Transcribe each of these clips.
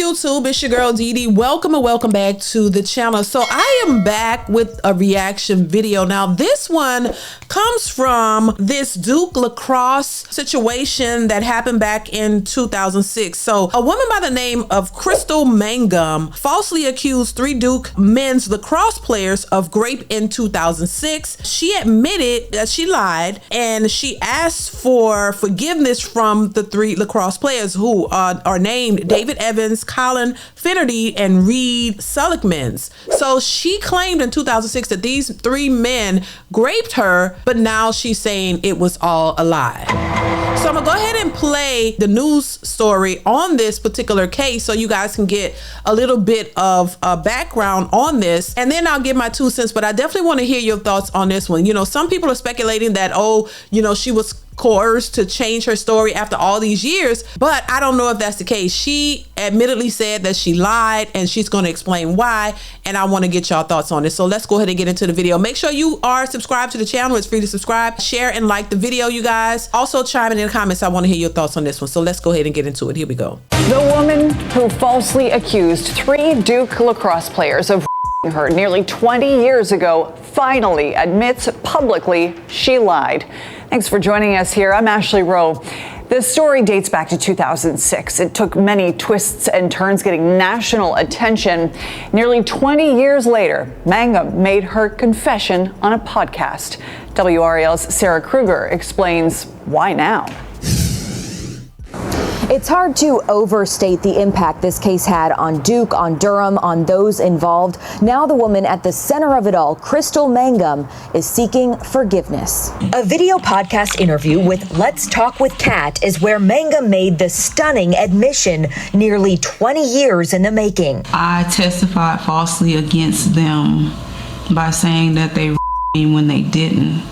YouTube? It's your girl DeeDee. Welcome and welcome back to the channel. So I am back with a reaction video. Now this one comes from this Duke Lacrosse situation that happened back in 2006. So a woman by the name of Crystal Mangum falsely accused 3 Duke men's lacrosse players of rape in 2006. She admitted that she lied and she asked for forgiveness from the 3 lacrosse players who are named David Evans, Colin Finnerty, and Reed Seligmans. So she claimed in 2006 that these 3 men raped her, but now she's saying it was all a lie. So I'm gonna go ahead and play the news story on this particular case so you guys can get a little bit of a background on this, and then I'll give my 2 cents, but I definitely want to hear your thoughts on this one. You know, some people are speculating that, oh, you know, she was coerced to change her story after all these years, but I don't know if that's the case. She admittedly said that she lied and she's going to explain why, and I want to get y'all thoughts on this. So let's go ahead and get into the video. Make sure you are subscribed to the channel. It's free to subscribe, share, and like the video, you guys. Also chime in the comments. I want to hear your thoughts on this one. So let's go ahead and get into it. Here we go. The woman who falsely accused 3 Duke lacrosse players of her nearly 20 years ago finally admits publicly she lied. Thanks for joining us here. I'm Ashley Rowe. This story dates back to 2006. It took many twists and turns, getting national attention. Nearly 20 years later, Mangum made her confession on a podcast. WRAL's Sarah Kruger explains why now. It's hard to overstate the impact this case had on Duke, on Durham, on those involved. Now the woman at the center of it all, Crystal Mangum, is seeking forgiveness. A video podcast interview with Let's Talk with Kat is where Mangum made the stunning admission nearly 20 years in the making. I testified falsely against them by saying that they me when they didn't.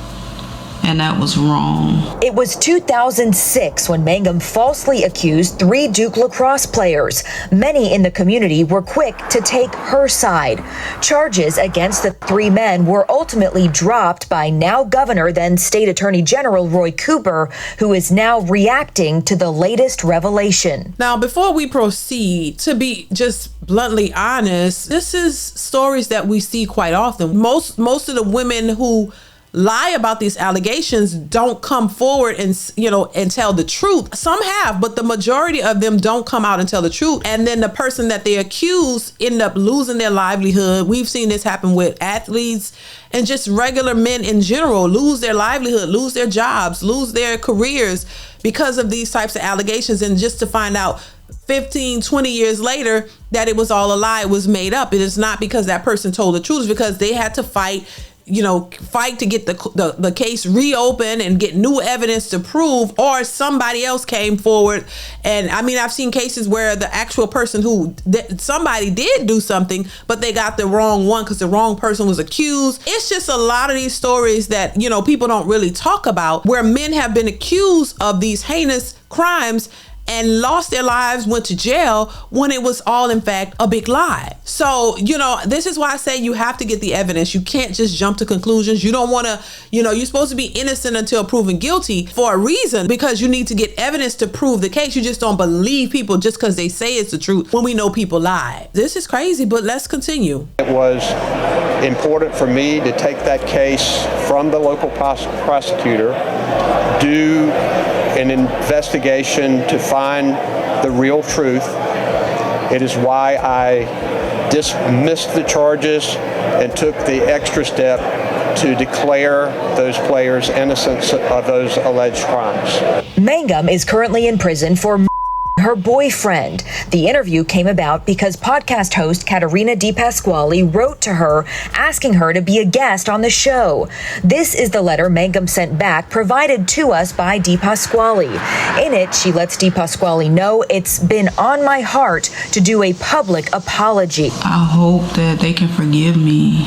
And that was wrong. It was 2006 when Mangum falsely accused 3 Duke lacrosse players. Many in the community were quick to take her side. Charges against the 3 men were ultimately dropped by now Governor, then State Attorney General Roy Cooper, who is now reacting to the latest revelation. Now, before we proceed, to be just bluntly honest, this is stories that we see quite often. Most of the women who lie about these allegations don't come forward and, you know, and tell the truth. Some have, but the majority of them don't come out and tell the truth. And then the person that they accuse end up losing their livelihood. We've seen this happen with athletes and just regular men in general, lose their livelihood, lose their jobs, lose their careers because of these types of allegations. And just to find out 15, 20 years later that it was all a lie, it was made up. It is not because that person told the truth, it's because they had to fight to get the case reopened and get new evidence to prove, or somebody else came forward. And I mean, I've seen cases where the actual person somebody did do something, but they got the wrong one because the wrong person was accused. It's just a lot of these stories that, you know, people don't really talk about, where men have been accused of these heinous crimes and lost their lives, went to jail, when it was all in fact a big lie. So, you know, this is why I say you have to get the evidence. You can't just jump to conclusions. You don't want to, you know, you're supposed to be innocent until proven guilty for a reason, because you need to get evidence to prove the case. You just don't believe people just because they say it's the truth when we know people lie. This is crazy, but let's continue. It was important for me to take that case from the local prosecutor, do an investigation to find the real truth. It is why I dismissed the charges and took the extra step to declare those players innocent of those alleged crimes. Mangum is currently in prison for her boyfriend. The interview came about because podcast host Caterina DePasquale wrote to her asking her to be a guest on the show. This is the letter Mangum sent back, provided to us by DePasquale. In it, she lets DePasquale know it's been on my heart to do a public apology. I hope that they can forgive me,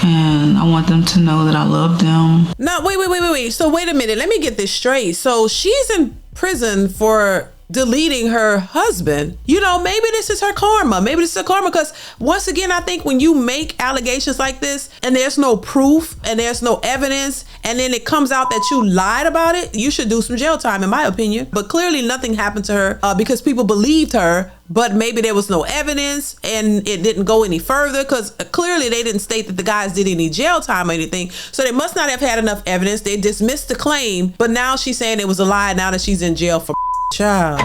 and I want them to know that I love them. No, wait. So wait a minute. Let me get this straight. So she's in prison for deleting her husband. You know, maybe this is her karma. Maybe this is her karma, because once again, I think when you make allegations like this and there's no proof and there's no evidence, and then it comes out that you lied about it, you should do some jail time, in my opinion. But clearly nothing happened to her because people believed her, but maybe there was no evidence and it didn't go any further, because clearly they didn't state that the guys did any jail time or anything. So they must not have had enough evidence. They dismissed the claim, but now she's saying it was a lie now that she's in jail for child.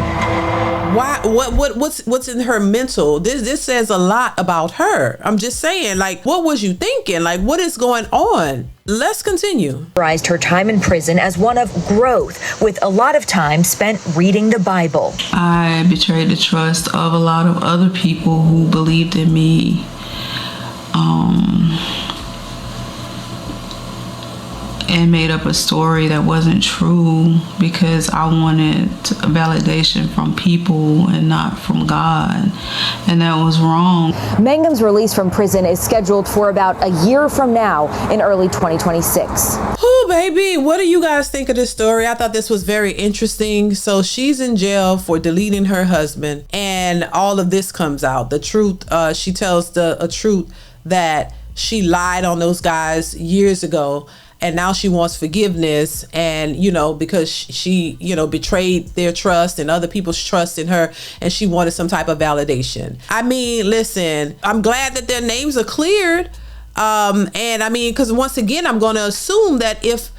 Why? What's in her mental? This says a lot about her. I'm just saying, like, what was you thinking? Like, what is going on? Let's continue. Her time in prison as one of growth, with a lot of time spent reading the Bible. I betrayed the trust of a lot of other people who believed in me. And made up a story that wasn't true because I wanted validation from people and not from God. And that was wrong. Mangum's release from prison is scheduled for about a year from now in early 2026. Oh, baby, what do you guys think of this story? I thought this was very interesting. So she's in jail for deleting her husband, and all of this comes out. The truth, she tells a truth that she lied on those guys years ago. And now she wants forgiveness, and, you know, because she, you know, betrayed their trust and other people's trust in her, and she wanted some type of validation. I mean, listen, I'm glad that their names are cleared. And I mean, because once again, I'm going to assume that if,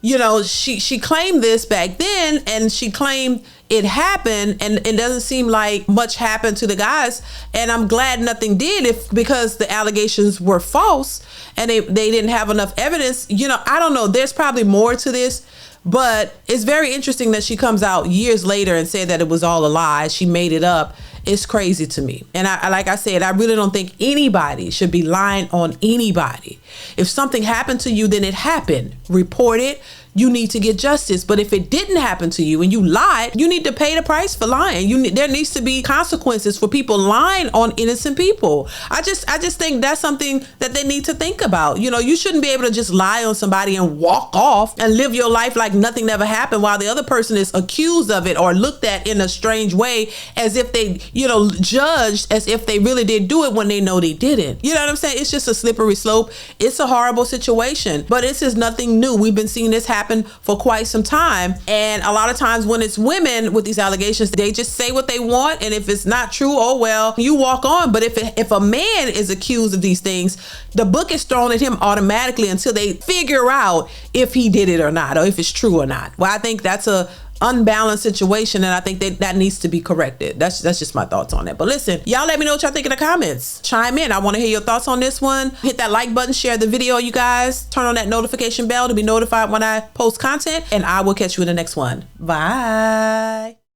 you know, she claimed this back then and she claimed it happened, and it doesn't seem like much happened to the guys, and I'm glad nothing did, because the allegations were false and they didn't have enough evidence. You know, I don't know, there's probably more to this, but it's very interesting that she comes out years later and said that it was all a lie, she made it up. It's crazy to me. And I like I said, I really don't think anybody should be lying on anybody. If something happened to you, then it happened. Report it. You need to get justice. But if it didn't happen to you and you lied, you need to pay the price for lying. There needs to be consequences for people lying on innocent people. I just think that's something that they need to think about. You know, you shouldn't be able to just lie on somebody and walk off and live your life like nothing ever happened while the other person is accused of it or looked at in a strange way, as if they, you know, judged as if they really did do it when they know they didn't. You know what I'm saying? It's just a slippery slope. It's a horrible situation, but this is nothing new. We've been seeing this happen for quite some time. And a lot of times when it's women with these allegations, they just say what they want. And if it's not true, oh, well, you walk on. But if a man is accused of these things, the book is thrown at him automatically until they figure out if he did it or not, or if it's true or not. Well, I think that's a unbalanced situation, and I think that needs to be corrected. That's just my thoughts on it. But listen, y'all let me know what y'all think in the comments. Chime in. I want to hear your thoughts on this one. Hit that like button, share the video, you guys. Turn on that notification bell to be notified when I post content, and I will catch you in the next one. Bye.